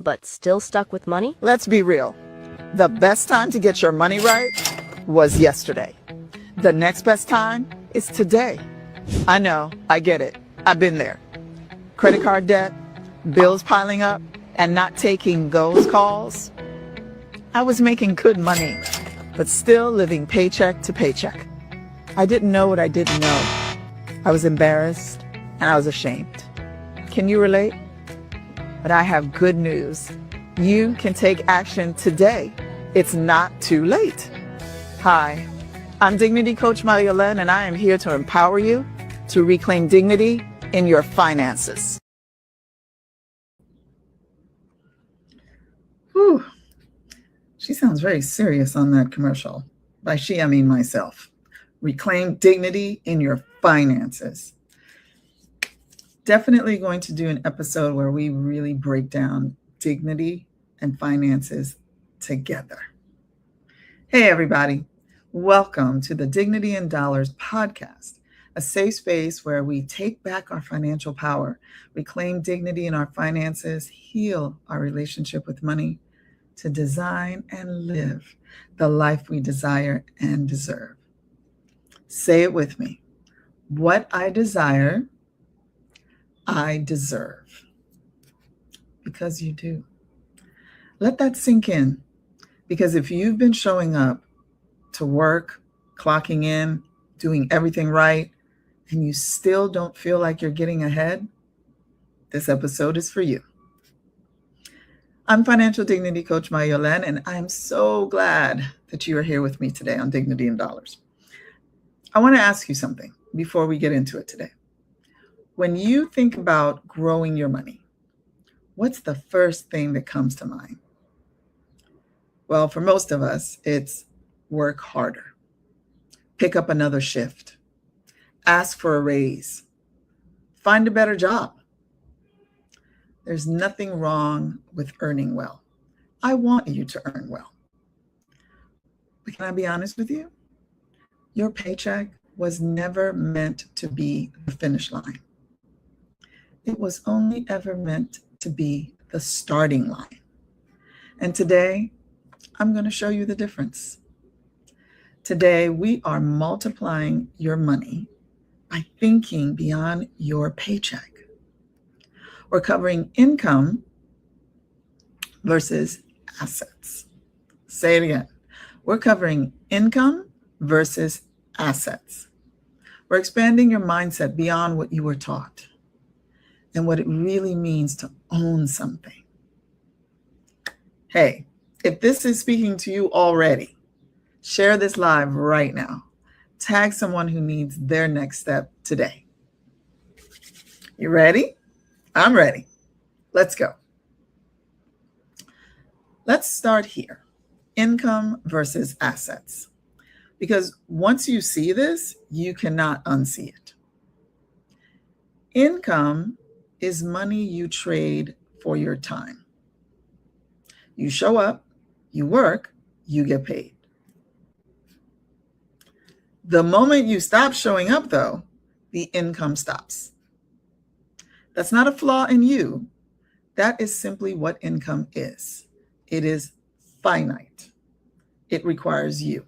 but still stuck with money? Let's be real. The best time to get your money right was yesterday. The next best time is today. I know, I get it. I've been there. Credit card debt, bills piling up, and not taking those calls. I was making good money, but still living paycheck to paycheck. I didn't know what I didn't know. I was embarrassed and I was ashamed. Can you relate? But I have good news. You can take action today. It's not too late. Hi, I'm Dignity Coach Mariolene, and I am here to empower you to reclaim dignity in your finances. Whew. She sounds very serious on that commercial. By she, I mean myself. Reclaim dignity in your finances. Definitely going to do an episode where we really break down dignity and finances together. Hey, everybody. Welcome to the Dignity in Dollars podcast, a safe space where we take back our financial power, reclaim dignity in our finances, heal our relationship with money to design and live the life we desire and deserve. Say it with me. What I desire, I deserve. Because you do. Let that sink in. Because if you've been showing up to work, clocking in, doing everything right, and you still don't feel like you're getting ahead, this episode is for you. I'm Financial Dignity Coach Mariolene, and I'm so glad that you are here with me today on Dignity in Dollars. I want to ask you something before we get into it today. When you think about growing your money, what's the first thing that comes to mind? Well, for most of us, it's work harder, pick up another shift, ask for a raise, find a better job. There's nothing wrong with earning well. I want you to earn well. But can I be honest with you? Your paycheck was never meant to be the finish line. It was only ever meant to be the starting line. And today, I'm going to show you the difference. Today, we are multiplying your money by thinking beyond your paycheck. We're covering income versus assets. Say it again. We're covering income versus assets. We're expanding your mindset beyond what you were taught and what it really means to own something. Hey, if this is speaking to you already, share this live right now. Tag someone who needs their next step today. You ready? I'm ready. Let's go. Let's start here. Income versus assets. Because once you see this, you cannot unsee it. Income is money you trade for your time. You show up, you work, you get paid. The moment you stop showing up, though, the income stops. That's not a flaw in you. That is simply what income is. It is finite. It requires you.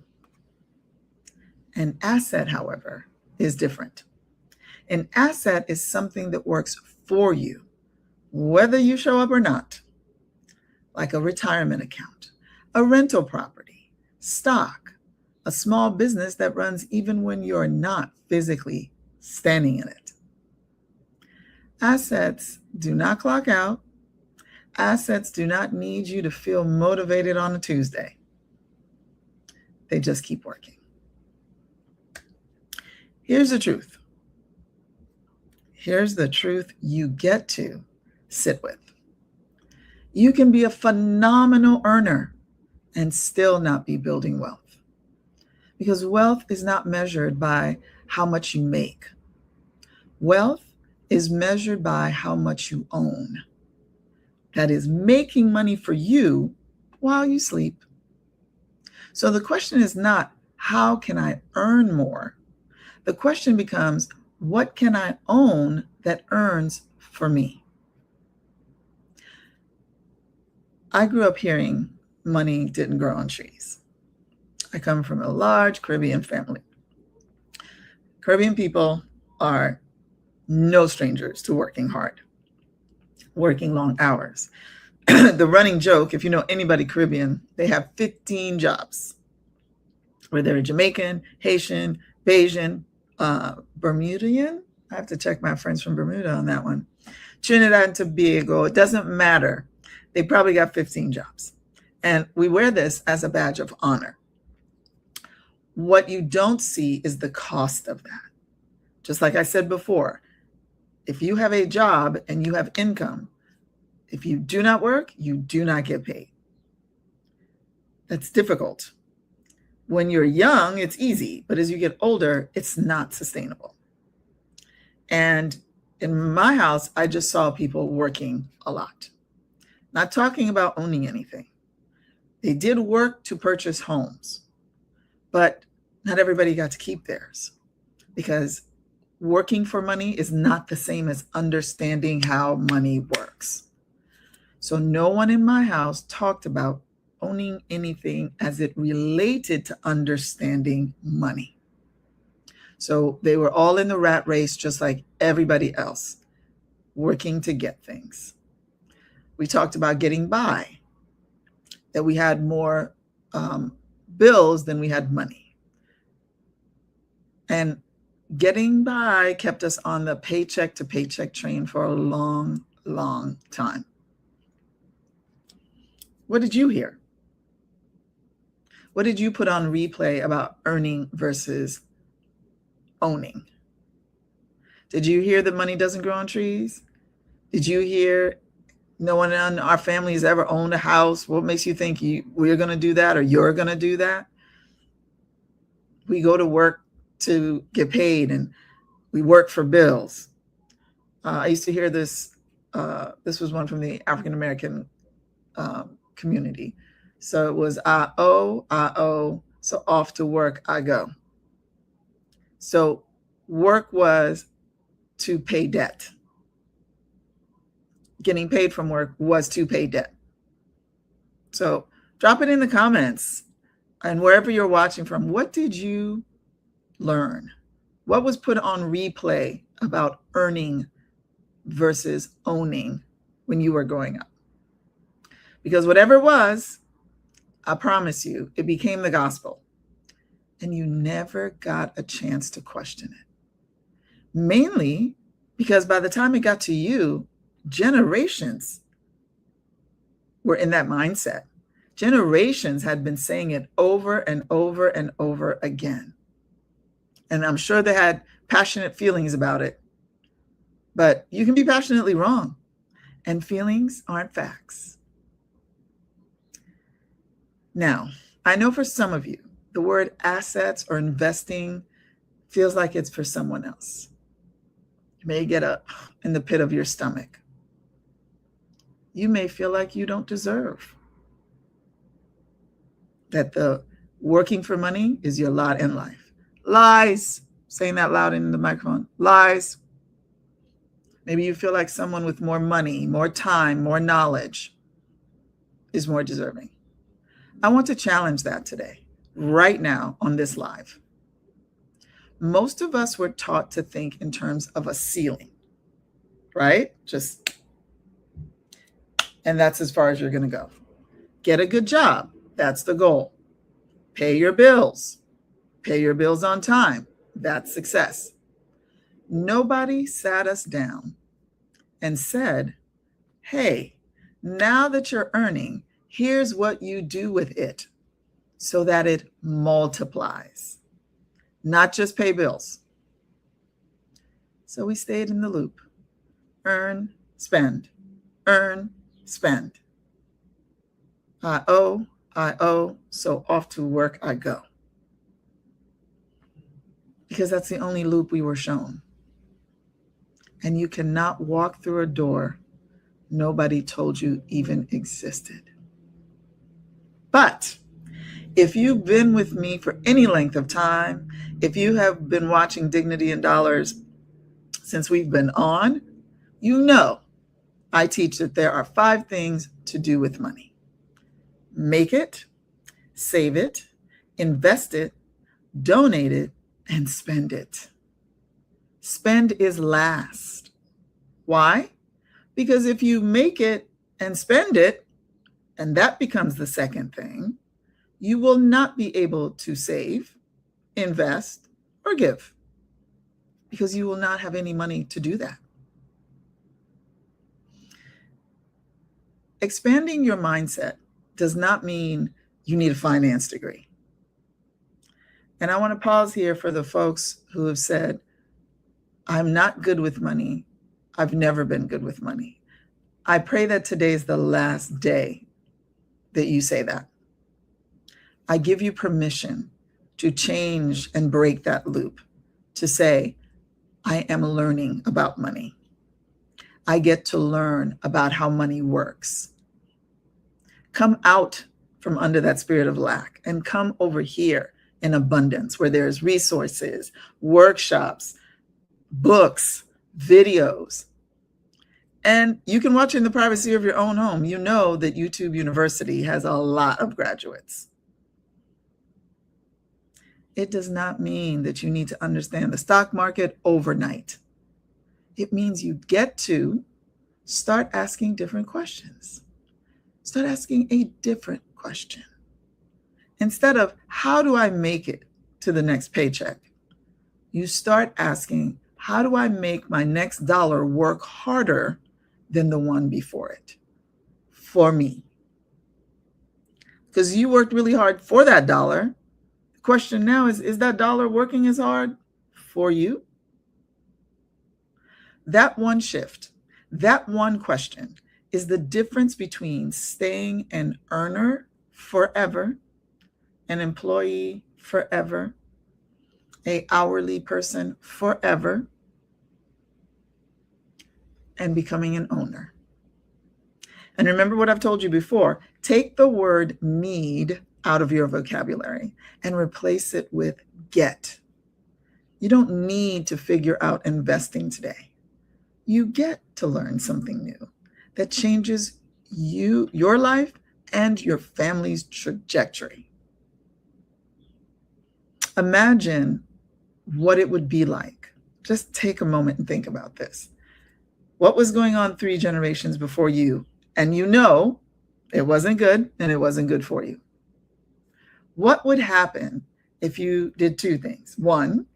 An asset, however, is different. An asset is something that works for you, whether you show up or not, like a retirement account, a rental property, stock, a small business that runs even when you're not physically standing in it. Assets do not clock out. Assets do not need you to feel motivated on a Tuesday. They just keep working. Here's the truth. Here's the truth you get to sit with. You can be a phenomenal earner and still not be building wealth. Because wealth is not measured by how much you make. Wealth is measured by how much you own. That is making money for you while you sleep. So the question is not, how can I earn more? The question becomes, what can I own that earns for me? I grew up hearing money didn't grow on trees. I come from a large Caribbean family. Caribbean people are no strangers to working hard, working long hours. The running joke, if you know anybody Caribbean, they have 15 jobs, whether they're Jamaican, Haitian, Bajan, Bermudian. I have to check my friends from Bermuda on that one. Trinidad and Tobago, it doesn't matter. They probably got 15 jobs. And we wear this as a badge of honor. What you don't see is the cost of that. Just like I said before, if you have a job and you have income, if you do not work, you do not get paid. That's difficult. When you're young, it's easy, but as you get older, it's not sustainable. And in my house, I just saw people working a lot. Not talking about owning anything. They did work to purchase homes, but not everybody got to keep theirs, because working for money is not the same as understanding how money works. So no one in my house talked about owning anything as it related to understanding money. So they were all in the rat race, just like everybody else, working to get things. We talked about getting by, that we had more bills than we had money. And getting by kept us on the paycheck to paycheck train for a long, long time. What did you hear? What did you put on replay about earning versus owning? Did you hear that money doesn't grow on trees? Did you hear no one in our family has ever owned a house? What makes you think we're going to do that, or you're going to do that? We go to work to get paid, and we work for bills. I used to hear this. This was one from the African American community. So it was, I owe, so off to work I go. So work was to pay debt. Getting paid from work was to pay debt. So drop it in the comments, and wherever you're watching from, what did you learn? What was put on replay about earning versus owning when you were growing up? Because whatever it was, I promise you, it became the gospel, and you never got a chance to question it. Mainly because by the time it got to you, generations were in that mindset. Generations had been saying it over and over and over again. And I'm sure they had passionate feelings about it, but you can be passionately wrong, and feelings aren't facts. Now, I know for some of you, the word assets or investing feels like it's for someone else. You may get up in the pit of your stomach. You may feel like you don't deserve, that the working for money is your lot in life. Lies. Saying that loud in the microphone. Lies. Maybe you feel like someone with more money, more time, more knowledge is more deserving. I want to challenge that today, right now on this live. Most of us were taught to think in terms of a ceiling, right? And that's as far as you're going to go. Get a good job. That's the goal. Pay your bills. Pay your bills on time. That's success. Nobody sat us down and said, hey, now that you're earning, here's what you do with it so that it multiplies, not just pay bills. So we stayed in the loop. Earn, spend, earn, spend. I owe, so off to work I go. Because that's the only loop we were shown. And you cannot walk through a door nobody told you even existed. But if you've been with me for any length of time, if you have been watching Dignity in Dollars since we've been on, you know I teach that there are 5 things to do with money. Make it, save it, invest it, donate it, and spend it. Spend is last. Why? Because if you make it and spend it, and that becomes the second thing, you will not be able to save, invest, or give, because you will not have any money to do that. Expanding your mindset does not mean you need a finance degree. And I want to pause here for the folks who have said, I'm not good with money. I've never been good with money. I pray that today is the last day that you say that. I give you permission to change and break that loop, to say, I am learning about money. I get to learn about how money works. Come out from under that spirit of lack and come over here in abundance, where there's resources, workshops, books, videos. And you can watch in the privacy of your own home. You know that YouTube University has a lot of graduates. It does not mean that you need to understand the stock market overnight. It means you get to start asking different questions. Start asking a different question. Instead of, how do I make it to the next paycheck? You start asking, how do I make my next dollar work harder than the one before it for me? Because you worked really hard for that dollar. The question now is that dollar working as hard for you? That one shift, that one question is the difference between staying an earner forever, an employee forever, an hourly person forever, and becoming an owner. And remember what I've told you before, take the word need out of your vocabulary and replace it with get. You don't need to figure out investing today. You get to learn something new that changes you, your life, and your family's trajectory. Imagine what it would be like. Just take a moment and think about this. What was going on 3 generations before you? And you know it wasn't good, and it wasn't good for you. What would happen if you did 2 things? 1,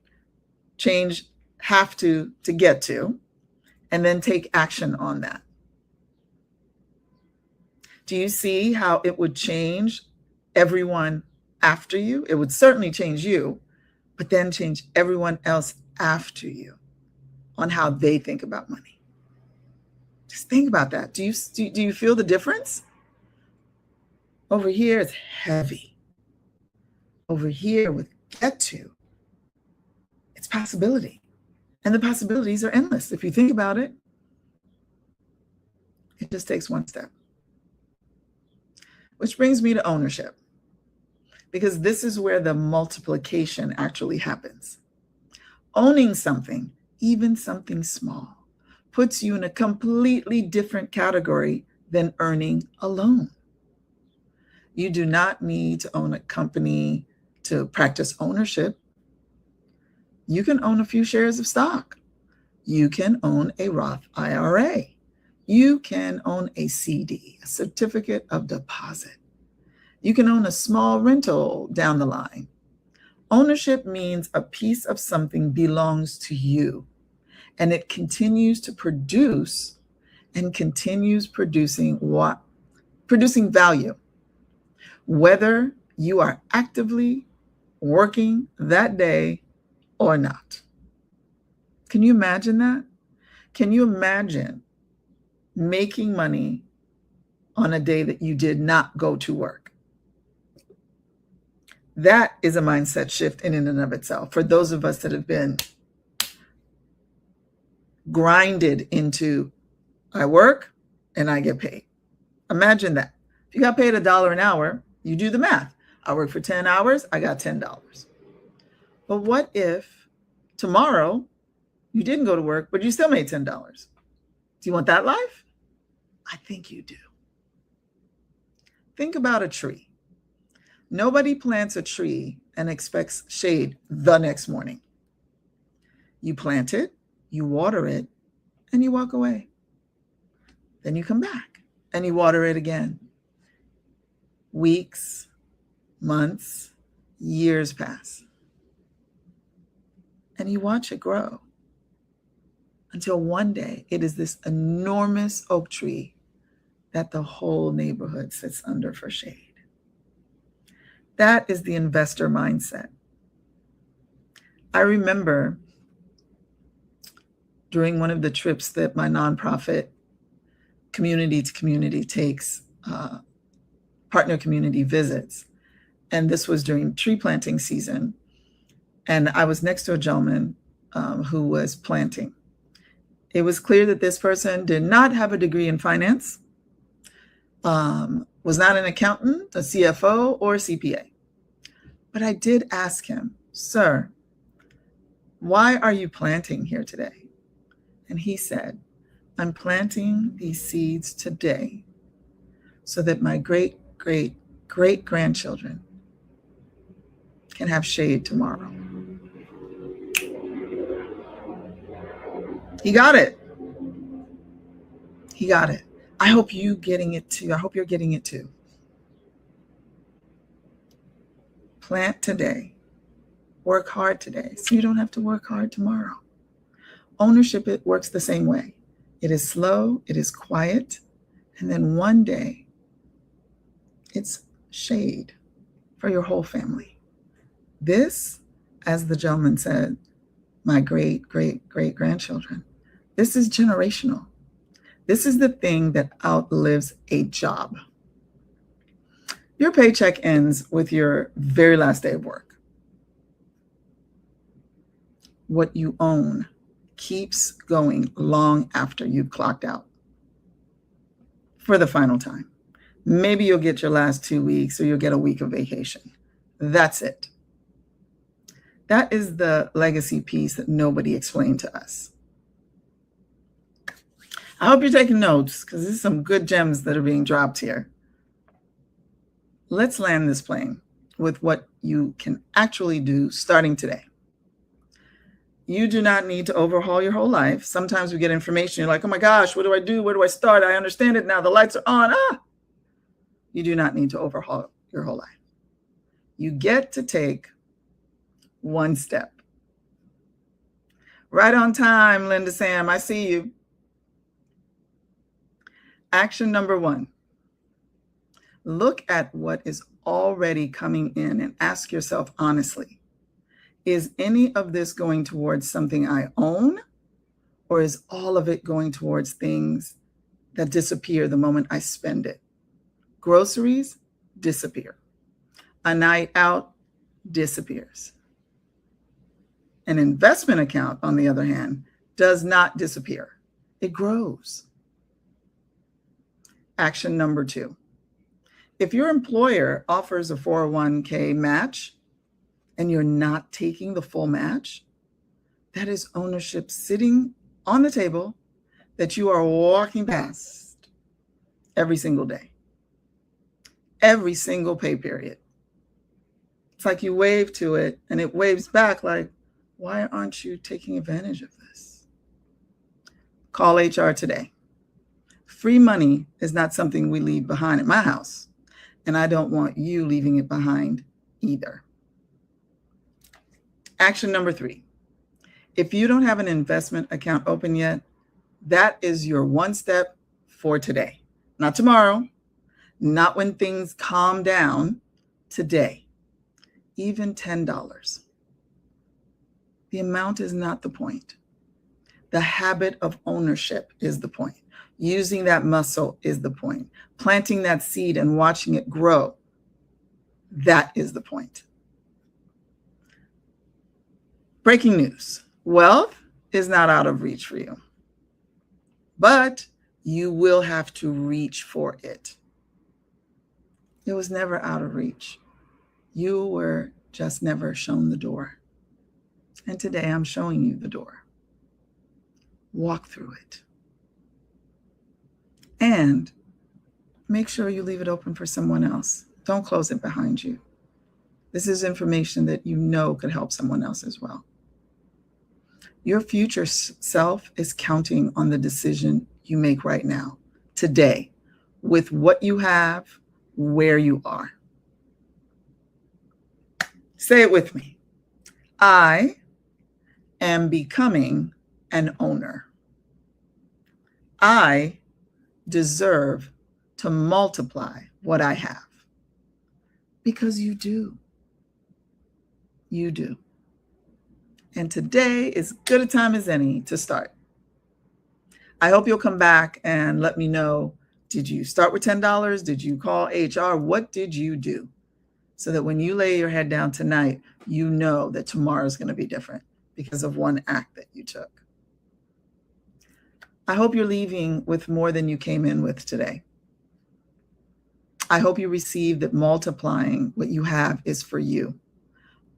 change have to get to, and then take action on that. Do you see how it would change everyone after you? It would certainly change you, but then change everyone else after you on how they think about money. Just think about that. Do you feel the difference? Over here, it's heavy. Over here with get to, it's possibility. And the possibilities are endless. If you think about it, it just takes one step. Which brings me to ownership, because this is where the multiplication actually happens. Owning something, even something small, puts you in a completely different category than earning alone. You do not need to own a company to practice ownership. You can own a few shares of stock. You can own a Roth IRA. You can own a CD, a certificate of deposit. You can own a small rental down the line. Ownership means a piece of something belongs to you, and it continues to produce and continues producing value, whether you are actively working that day or not. Can you imagine that? Can you imagine making money on a day that you did not go to work? That is a mindset shift in and of itself. For those of us that have been grinded into, I work and I get paid. Imagine that. If you got paid $1 an hour, you do the math. I work for 10 hours, I got $10. But what if tomorrow you didn't go to work, but you still made $10? Do you want that life? I think you do. Think about a tree. Nobody plants a tree and expects shade the next morning. You plant it, you water it, and you walk away. Then you come back and you water it again. Weeks, months, years pass. And you watch it grow until one day it is this enormous oak tree that the whole neighborhood sits under for shade. That is the investor mindset. I remember during one of the trips that my nonprofit community to community takes, partner community visits, and this was during tree planting season, and I was next to a gentleman who was planting. It was clear that this person did not have a degree in finance, was not an accountant, a CFO, or a CPA. But I did ask him, "Sir, why are you planting here today?" And he said, "I'm planting these seeds today so that my great, great, great grandchildren can have shade tomorrow." He got it. He got it. I hope you're getting it too. I hope you're getting it too. Plant today. Work hard today so you don't have to work hard tomorrow. Ownership, it works the same way. It is slow, it is quiet, and then one day it's shade for your whole family. This, as the gentleman said, my great, great, great grandchildren, this is generational. This is the thing that outlives a job. Your paycheck ends with your very last day of work. What you own keeps going long after you've clocked out for the final time. Maybe you'll get your last 2 weeks or you'll get a week of vacation. That's it. That is the legacy piece that nobody explained to us. I hope you're taking notes because there's some good gems that are being dropped here. Let's land this plane with what you can actually do starting today. You do not need to overhaul your whole life. Sometimes we get information, you're like, oh my gosh, what do I do? Where do I start? I understand it now. The lights are on. You do not need to overhaul your whole life. You get to take one step. Right on time, Linda Sam. I see you. Action number 1. Look at what is already coming in and ask yourself honestly, is any of this going towards something I own, or is all of it going towards things that disappear the moment I spend it? Groceries disappear. A night out disappears. An investment account, on the other hand, does not disappear. It grows. Action number 2. If your employer offers a 401k match and you're not taking the full match, that is ownership sitting on the table that you are walking past every single day, every single pay period. It's like you wave to it and it waves back like, why aren't you taking advantage of this? Call HR today. Free money is not something we leave behind at my house, and I don't want you leaving it behind either. Action number 3. If you don't have an investment account open yet, that is your one step for today. Not tomorrow, not when things calm down, today. Even $10. The amount is not the point. The habit of ownership is the point. Using that muscle is the point. Planting that seed and watching it grow, that is the point. Breaking news. Wealth is not out of reach for you, but you will have to reach for it. It was never out of reach. You were just never shown the door. And today I'm showing you the door. Walk through it. And make sure you leave it open for someone else. Don't close it behind you. This is information that you know could help someone else as well. Your future self is counting on the decision you make right now, today, with what you have, where you are. Say it with me. I am becoming an owner. I deserve to multiply what I have. Because you do. You do. And today is good a time as any to start. I hope you'll come back and let me know, did you start with $10? Did you call HR? What did you do? So that when you lay your head down tonight, you know that tomorrow is going to be different because of one act that you took. I hope you're leaving with more than you came in with today. I hope you receive that multiplying what you have is for you.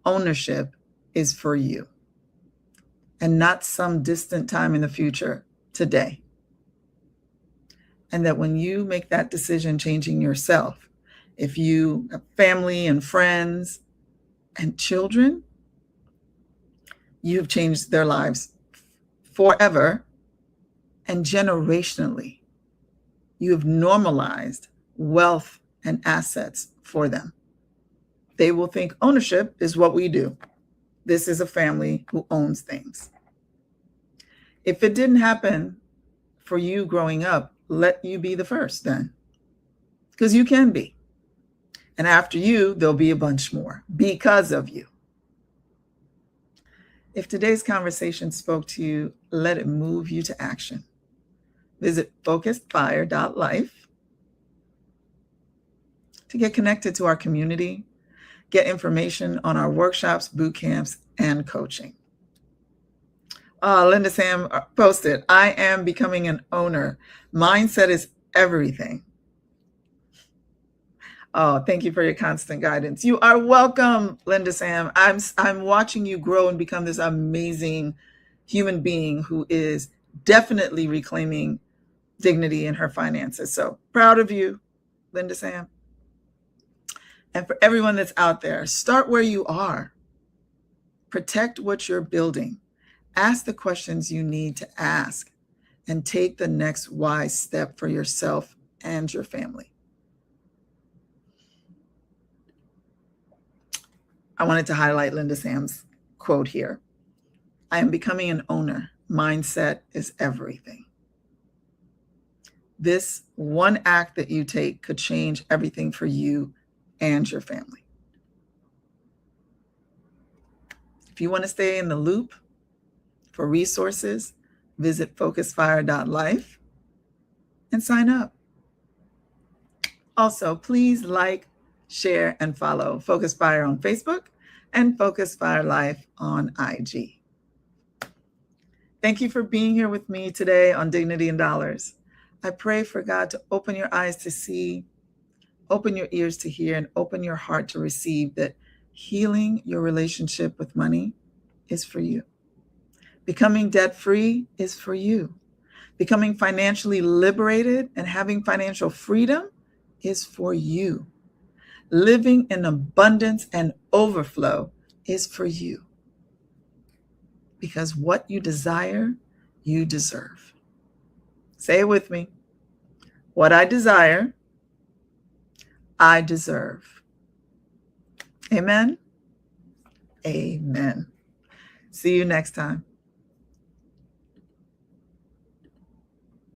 Ownership is for you. And not some distant time in the future, today. And that when you make that decision changing yourself, if you have family and friends and children, you have changed their lives forever and generationally. You have normalized wealth and assets for them. They will think ownership is what we do. This is a family who owns things. If it didn't happen for you growing up, let you be the first then, because you can be. And after you, there'll be a bunch more because of you. If today's conversation spoke to you, let it move you to action. Visit focusedfire.life to get connected to our community, get information on our workshops, boot camps, and coaching. Linda Sam posted, I am becoming an owner. Mindset is everything. Oh, thank you for your constant guidance. You are welcome, Linda Sam. I'm watching you grow and become this amazing human being who is definitely reclaiming dignity in her finances. So proud of you, Linda Sam. And for everyone that's out there, start where you are. Protect what you're building. Ask the questions you need to ask and take the next wise step for yourself and your family. I wanted to highlight Linda Sam's quote here. I am becoming an owner. Mindset is everything. This one act that you take could change everything for you and your family. If you want to stay in the loop for resources, visit focusfire.life and sign up. Also, please like, share, and follow Focus Fire on Facebook and Focus Fire Life on IG. Thank you for being here with me today on Dignity and Dollars. I pray for God to open your eyes to see, open your ears to hear, and open your heart to receive that healing your relationship with money is for you. Becoming debt-free is for you. Becoming financially liberated and having financial freedom is for you. Living in abundance and overflow is for you. Because what you desire, you deserve. Say it with me. What I desire, I deserve. Amen. Amen. See you next time.